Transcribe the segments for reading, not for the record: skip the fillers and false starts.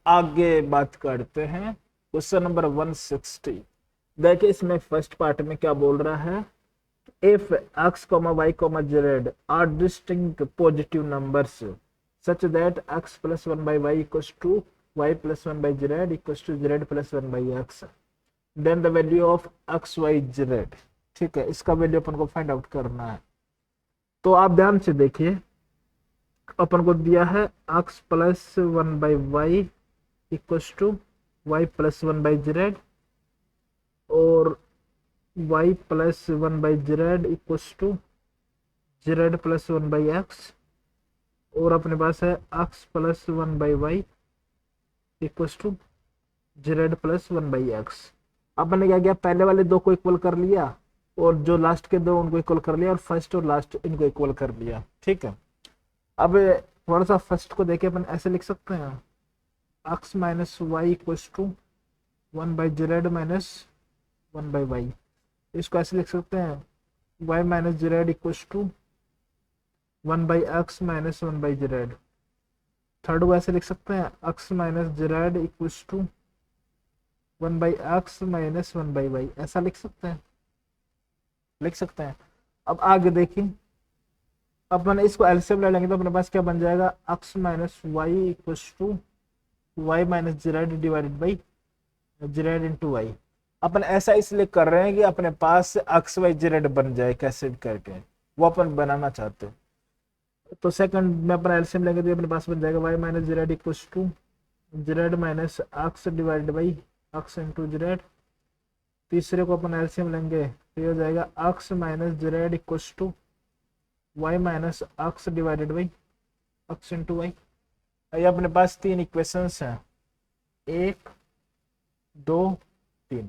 आगे बात करते हैं क्वेश्चन नंबर 160। देखिए इसमें फर्स्ट पार्ट में क्या बोल रहा है, if x, y, z are distinct positive numbers such that x plus 1/y equals to y plus 1/z equals to z plus 1/x, then the value of x y z। ठीक है, इसका value अपन को find out करना है। तो आप ध्यान से देखिए, अपन को दिया है x plus 1/y equals to y plus 1/z और y plus 1/z equals to z plus 1/x, और अपने पास है x plus 1/y equals to z plus 1/x। अपन ने क्या किया, पहले वाले दो को इक्वल कर लिया और जो लास्ट के दो उनको इक्वल कर लिया और फर्स्ट और लास्ट इनको इक्वल कर लिया। ठीक है, अब थोड़ा सा फर्स्ट को देखे अपन ऐसे लिख सकते हैं, x minus y equals to 1/z minus 1/y। इसको ऐसे लिख सकते हैं y minus z equals to 1/x minus 1/z। Third को ऐसे लिख सकते हैं x minus z equals to 1/x minus 1/y। ऐसा लिख सकते हैं। अब आगे देखिए, अपन इसको एलसीएम ले लेंगे तो अपने पास क्या बन जाएगा, x minus y equals to y minus z divided by z into y. अपन ऐसा इसलिए कर रहे हैं कि अपने पास एक्स वाई जेड बन जाए कैसे करके, वो अपन बनाना चाहते हैं। तो सेकंड में अपन एलसीएम लेंगे तो अपने पास बन जाएगा y minus z equals to z minus x divided by x into z. तीसरे को अपन एलसीएम लेंगे तो ये हो जाएगा x minus z equals to y minus x divided by x into y. ये अपने पास तीन इक्वेशंस हैं, 1 2 3।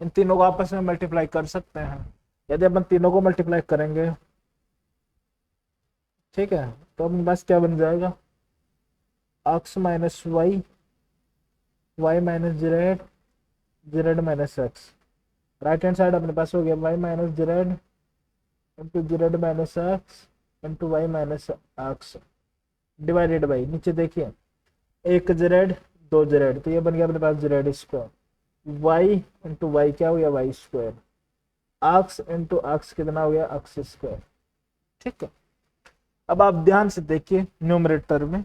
इन तीनों को आपस में मल्टीप्लाई कर सकते हैं। यदि अपन तीनों को मल्टीप्लाई करेंगे, ठीक है, तो अपने पास क्या बन जाएगा, x minus y, y minus z, z minus x. Right hand side अपने पास हो गया y minus z into z minus x into y minus x divided by, नीचे देखिए 1 जेड 2 जेड, तो ये बन गया अपने पास z square. y into y क्या हो गया, y square. X into x कितना हो गया, एक्स स्क्वायर। ठीक है, अब आप ध्यान से देखिए न्यूमरेटर में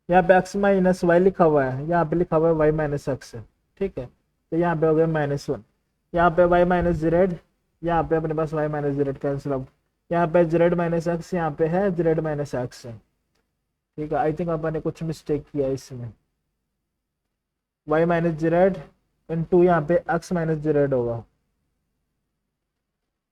यहाँ पे x माइनस वाई लिखा हुआ है, यहाँ पे लिखा हुआ है y माइनस एक्स है। ठीक है, तो यहाँ पे हो गया -1, यहाँ पे y माइनस जेड, यहाँ पे अपने पास y minus Z cancel out, यहाँ पे जेड माइनस एक्स, यहाँ पे है जेड माइनस एक्स है। ठीक है, आई थिंक अपन ने कुछ मिस्टेक किया इसमें, y माइनस जेड इंटू यहाँ पे x माइनस जेड होगा,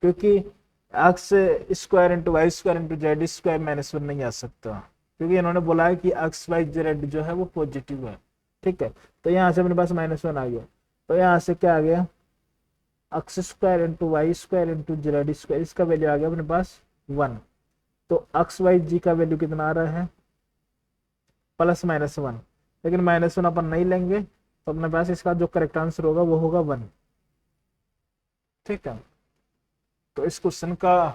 क्योंकि x square into y square into z square -1 नहीं आ सकता, क्योंकि इन्होंने बोला है कि एक्स वाई जेड जो है वो पॉजिटिव है। ठीक है, तो यहाँ से अपने पास -1 आ गया, तो यहाँ से क्या आ गया, x square into y square into z square, इसका वैल्यू आ गया अपने पास 1। तो एक्स वाई जी का वैल्यू कितना आ रहा है, +-1, लेकिन -1 अपन नहीं लेंगे, तो अपने पास इसका जो करेक्ट आंसर होगा वो होगा 1। ठीक है, तो इस क्वेश्चन का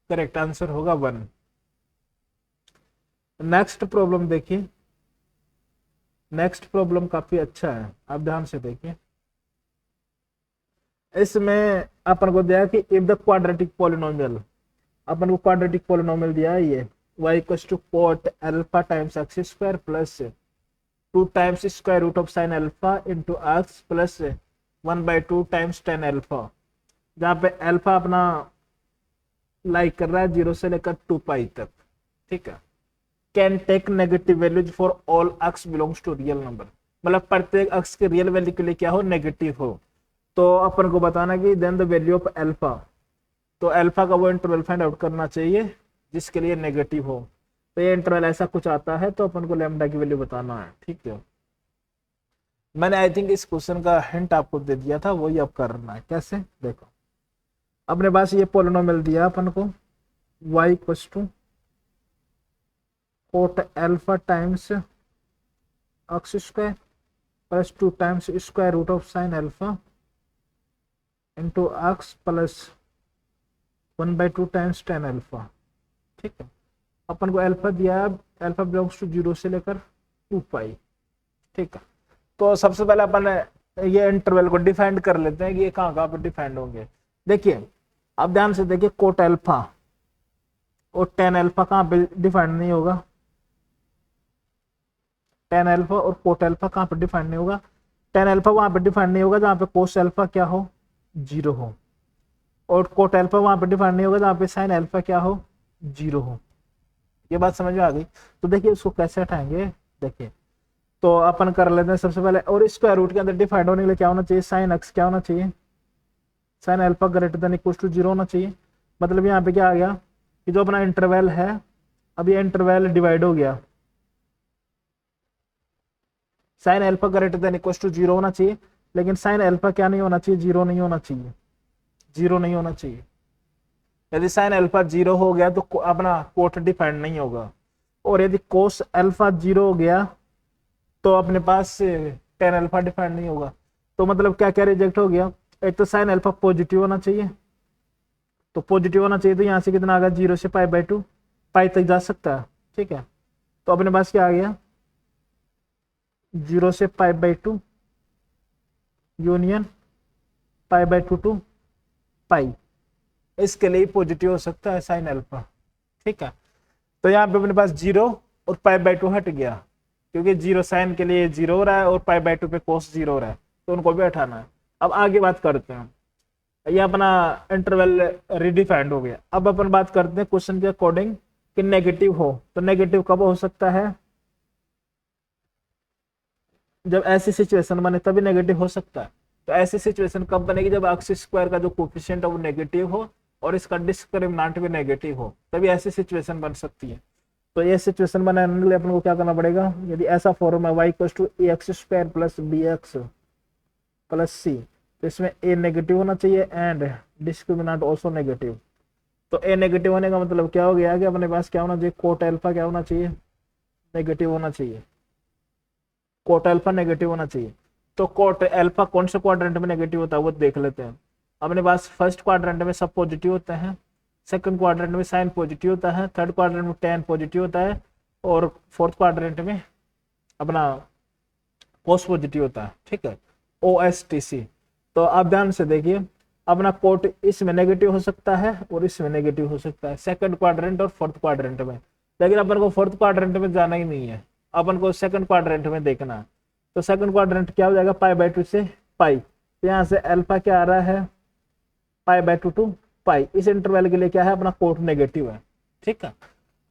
करेक्ट आंसर होगा 1। नेक्स्ट प्रॉब्लम देखिए, नेक्स्ट प्रॉब्लम काफी अच्छा है, आप ध्यान से देखिए। इसमें अपन को दिया कि इफ द क्वाड्रेटिक पॉलिनोमियल, अपन को क्वाड्रेटिक पॉलिनोमियल दिया है ये y equals to cot alpha times x square plus 2 times square root of sine alpha into x plus 1/2 times tan alpha, जहाँ पे अल्फा अपना लाइक कर रहा है 0 से लेकर 2π तक। ठीक है, can take negative values for all x belongs to real number, मतलब प्रत्येक एक्स के रियल वैल्यू के लिए क्या हो, नेगेटिव हो। तो अपन को बताना कि then the value of alpha, तो अल्फा का वो इंटरवल फाइंड आउट करना चाहिए जिसके लिए नेगेटिव हो। तो ये इंटरवल ऐसा कुछ आता है, तो अपन को लैम्डा की वैल्यू बताना है। ठीक है, मैंने आई थिंक इस क्वेश्चन का हिंट आपको दे दिया था, वही अब करना है। कैसे, देखो अपने पास ये पॉलिनोमियल दिया अपन को y equals to cot alpha times x square plus 2 times square root of sine alpha into x plus 1/2 times tan alpha. ठीक है, अपन को अल्फा दिया है, अल्फा बिलोंग्स टू 0 से लेकर 2 पाई। ठीक है, तो सबसे पहले अपन ये इंटरवल को डिफाइंड कर लेते हैं कि ये कहाँ पे डिफाइंड होंगे। देखिए अब ध्यान से देखिए, कोट अल्फा और टेन अल्फा कहाँ पे डिफाइंड नहीं होगा, टेन अल्फा और कोट अल्फा कहाँ पे डिफाइंड नहीं होगा, टेन अल्फा वहां पे डिफाइंड नहीं होगा जहाँ पे कोस अल्फा क्या हो, 0 हो, और कोट अल्फा वहां पे डिफाइंड नहीं होगा जहाँ पे साइन अल्फा क्या हो, 0 हो। ये बात समझ में आ गई। तो देखिए उसको कैसे हटाएंगे, देखिए तो अपन कर लेते हैं सबसे पहले, और स्क्वायर रूट के अंदर डिफाइंड होने के लिए क्या होना चाहिए, साइन एक्स क्या होना चाहिए, sine alpha greater than equal to 0 होना चाहिए। मतलब यहाँ पे क्या आ गया कि जो अपना इंटरवल है, अब ये इंटरवल डिवाइड हो गया, sine alpha greater than equal to 0 होना चाहिए, लेकिन साइन अल्फा क्या नहीं होना चाहिए, 0 नहीं होना चाहिए, 0 नहीं होना चाहिए। यदि साइन अल्फा 0 हो गया तो अपना कोट डिफाइंड नहीं होगा, और यदि कोस अल्फा 0 हो गया तो अपने पास टेन अल्फा डिफाइंड नहीं होगा। तो मतलब क्या क्या रिजेक्ट हो गया, एक तो साइन अल्फा पॉजिटिव होना चाहिए, तो पॉजिटिव होना चाहिए, तो यहाँ से कितना आ गया, 0 से पाई/2, पाई तक जा सकता है। ठीक है, तो अपने पास क्या आ गया, 0 से पाई/2 यूनियन पाई/2 टू पाई, इसके लिए पॉजिटिव हो सकता है साइन अल्फा। ठीक है, तो यहाँ पे अपने पास 0 और पाई/2 हट गया, क्योंकि 0 साइन के लिए 0 हो रहा है और पाई/2 पे कोस 0 हो रहा है, तो उनको भी हटाना है। अब आगे बात करते हैं, ये अपना इंटरवल रिडिफाइंड हो गया। अब अपन बात करते हैं क्वेश्चन के अकॉर्डिंग कि नेगेटिव हो, तो नेगेटिव कब हो सकता है, जब ऐसी सिचुएशन बने तभी नेगेटिव हो सकता है। तो ऐसी सिचुएशन कब बनेगी, जब एक्स स्क्वायर का जो कोफिशिएंट है वो नेगेटिव हो और इसका डिस्क्रिमिनेंट भी नेगेटिव हो, तभी ऐसी सिचुएशन बन सकती है। तो ये सिचुएशन बनाने के लिए अपन को क्या करना पड़ेगा, यदि ऐसा फॉर्म है y = ax² + bx + c, तो इसमें a नेगेटिव होना चाहिए एंड डिस्क्रिमिनेंट ऑल्सो नेगेटिव। तो a नेगेटिव होने का मतलब क्या हो गया कि अपने पास क्या होना चाहिए, कोट अल्फा क्या होना चाहिए, नेगेटिव होना चाहिए, कोट अल्फा नेगेटिव होना चाहिए। तो कोट अल्फा कौन से क्वाड्रेंट में नेगेटिव होता है वो देख लेते हैं। अपने पास फर्स्ट क्वाड्रेंट में सब पॉजिटिव होते हैं, सेकंड क्वाड्रेंट में साइन पॉजिटिव होता है, थर्ड क्वाड्रेंट में टेन पॉजिटिव होता है, और फोर्थ क्वाड्रेंट में अपना कोस पॉजिटिव होता है। ठीक है, OSTC। तो आप ध्यान से देखिए, अपना कोट इसमें नेगेटिव हो सकता है और इसमें नेगेटिव हो सकता है, सेकंड क्वाड्रेंट और फोर्थ क्वाड्रेंट में, लेकिन अपन को फोर्थ क्वाड्रेंट में जाना ही नहीं है, अपन को सेकंड क्वाड्रेंट में देखना है। तो सेकंड क्वाड्रेंट क्या हो जाएगा, पाई/2 से पाई, तो यहाँ से अल्फा क्या आ रहा है, पाई/2 टू पाई, इस इंटरवल के लिए क्या है, अपना कोट नेगेटिव है। ठीक है,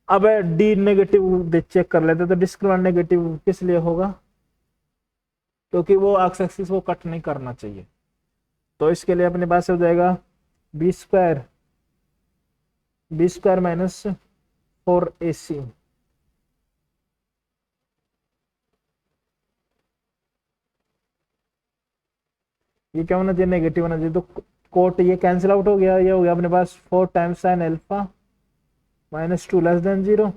अब डी नेगेटिव चेक कर लेते, तो डिस्क्रिमिनेंट नेगेटिव किस लिए होगा, क्योंकि वो एक्स एक्सिस को कट नहीं करना चाहिए। तो इसके लिए अपने पास हो जाएगा b² - 4ac, ये क्या होना चाहिए, नेगेटिव होना चाहिए। तो कोट ये कैंसिल आउट हो गया, ये हो गया अपने पास 4 टाइम्स साइन अल्फा -2 < 0,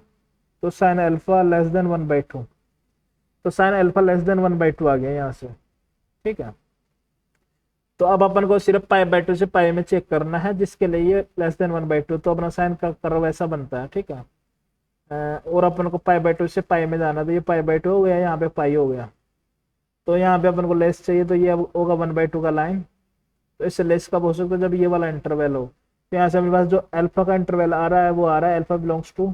तो साइन अल्फा < 1/2, तो साइन अल्फा < 1/2 आ गया यहाँ से। ठीक है, तो अब अपन को सिर्फ पाई/2 से पाई में चेक करना है, जिसके लिए ये < 1/2, तो अपना साइन का कर्व ऐसा बनता है। ठीक है, और अपन को पाई/2 से पाई में जाना, तो ये पाई/2 हो गया, यहाँ पे पाई हो गया, तो यहाँ पे अपन को लेस चाहिए, तो ये अब होगा 1/2 का लाइन। तो इससे लेस कब हो सकता है, जब ये वाला इंटरवल हो। तो यहाँ से अपने पास जो अल्फा का इंटरवल आ रहा है वो आ रहा है अल्फा बिलोंग्स टू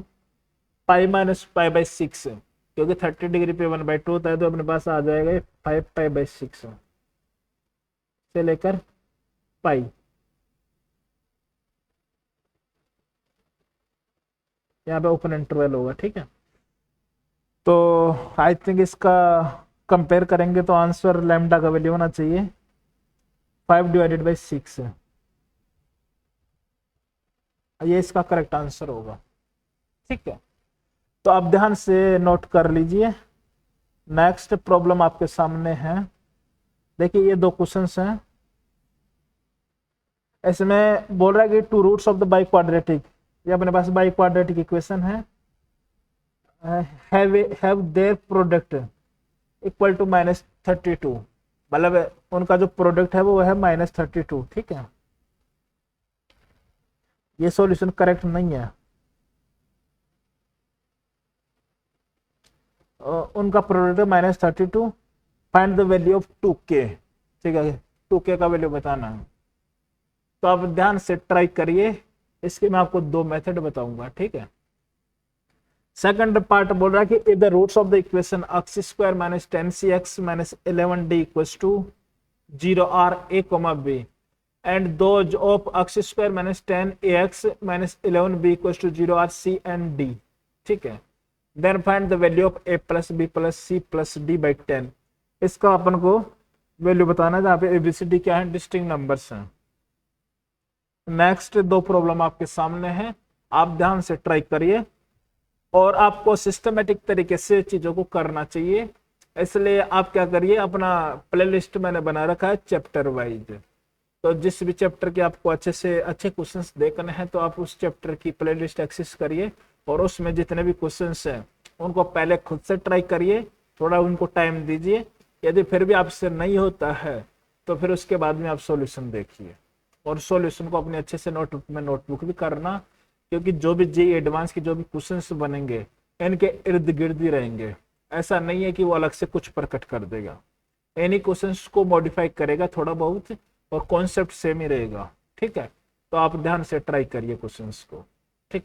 पाई - पाई/6, क्योंकि 30 डिग्री पे 1/2 होता है, तो अपने पास आ जाएगा 5 पाई/6 से लेकर पाई। यहाँ पे ओपन इंटरवल होगा। ठीक है, तो आई थिंक इसका कंपेयर करेंगे तो आंसर लैम्डा का वैल्यू होना चाहिए 5/6, ये इसका करेक्ट आंसर होगा। ठीक है, तो आप ध्यान से नोट कर लीजिए। नेक्स्ट प्रॉब्लम आपके सामने है, देखिए ये दो क्वेश्चंस हैं, इसमें बोल रहा है कि 2 roots of the biquadratic, ये अपने पास बाई क्वाड्रेटिक इक्वेशन है, have their product equal to -32, मतलब उनका जो प्रोडक्ट है वो है -32। ठीक है, ये सॉल्यूशन करेक्ट नहीं है, उनका product -32, find the value of 2k, ठीक है, 2k का वैल्यू बताना है। तो आप ध्यान से ट्राई करिए, इसके मैं आपको 2 मेथड बताऊंगा, ठीक है। सेकंड पार्ट बोल रहा है कि if the roots of the equation x square minus 10cx minus 11d equals to 0 are a, b and those of x square minus 10ax minus 11b equals to 0 are c and d, ठीक है। Then find the value of a plus b plus c plus d by 10। इसका अपन को value बताना है, जहाँ पे ABCD क्या है, डिस्टिंक्ट नंबर्स हैं। नेक्स्ट 2 प्रॉब्लम आपके सामने है, आप ध्यान से ट्राई करिए और आपको सिस्टमेटिक तरीके से चीजों को करना चाहिए। इसलिए आप क्या करिए, अपना प्लेलिस्ट मैंने बना रखा है चैप्टर वाइज, तो जिस भी चैप्टर के आपको अच्छे से अच्छे क्वेश्चंस देखने हैं तो आप उस चैप्टर की प्लेलिस्ट एक्सेस करिए और उसमें जितने भी क्वेश्चंस हैं उनको पहले खुद से ट्राई करिए, थोड़ा उनको टाइम दीजिए। यदि फिर भी आपसे नहीं होता है तो फिर उसके बाद में आप सॉल्यूशन देखिए और सॉल्यूशन को अपने अच्छे से नोटबुक भी करना, क्योंकि जो भी जेईई एडवांस के जो भी क्वेश्चंस बनेंगे इनके इर्द गिर्द ही रहेंगे। ऐसा नहीं है कि वो अलग से कुछ प्रकट कर देगा, इन्हीं क्वेश्चंस को मॉडिफाई करेगा थोड़ा बहुत और कॉन्सेप्ट सेम ही रहेगा, ठीक है। तो आप ध्यान से ट्राई करिए क्वेश्चंस को, ठीक।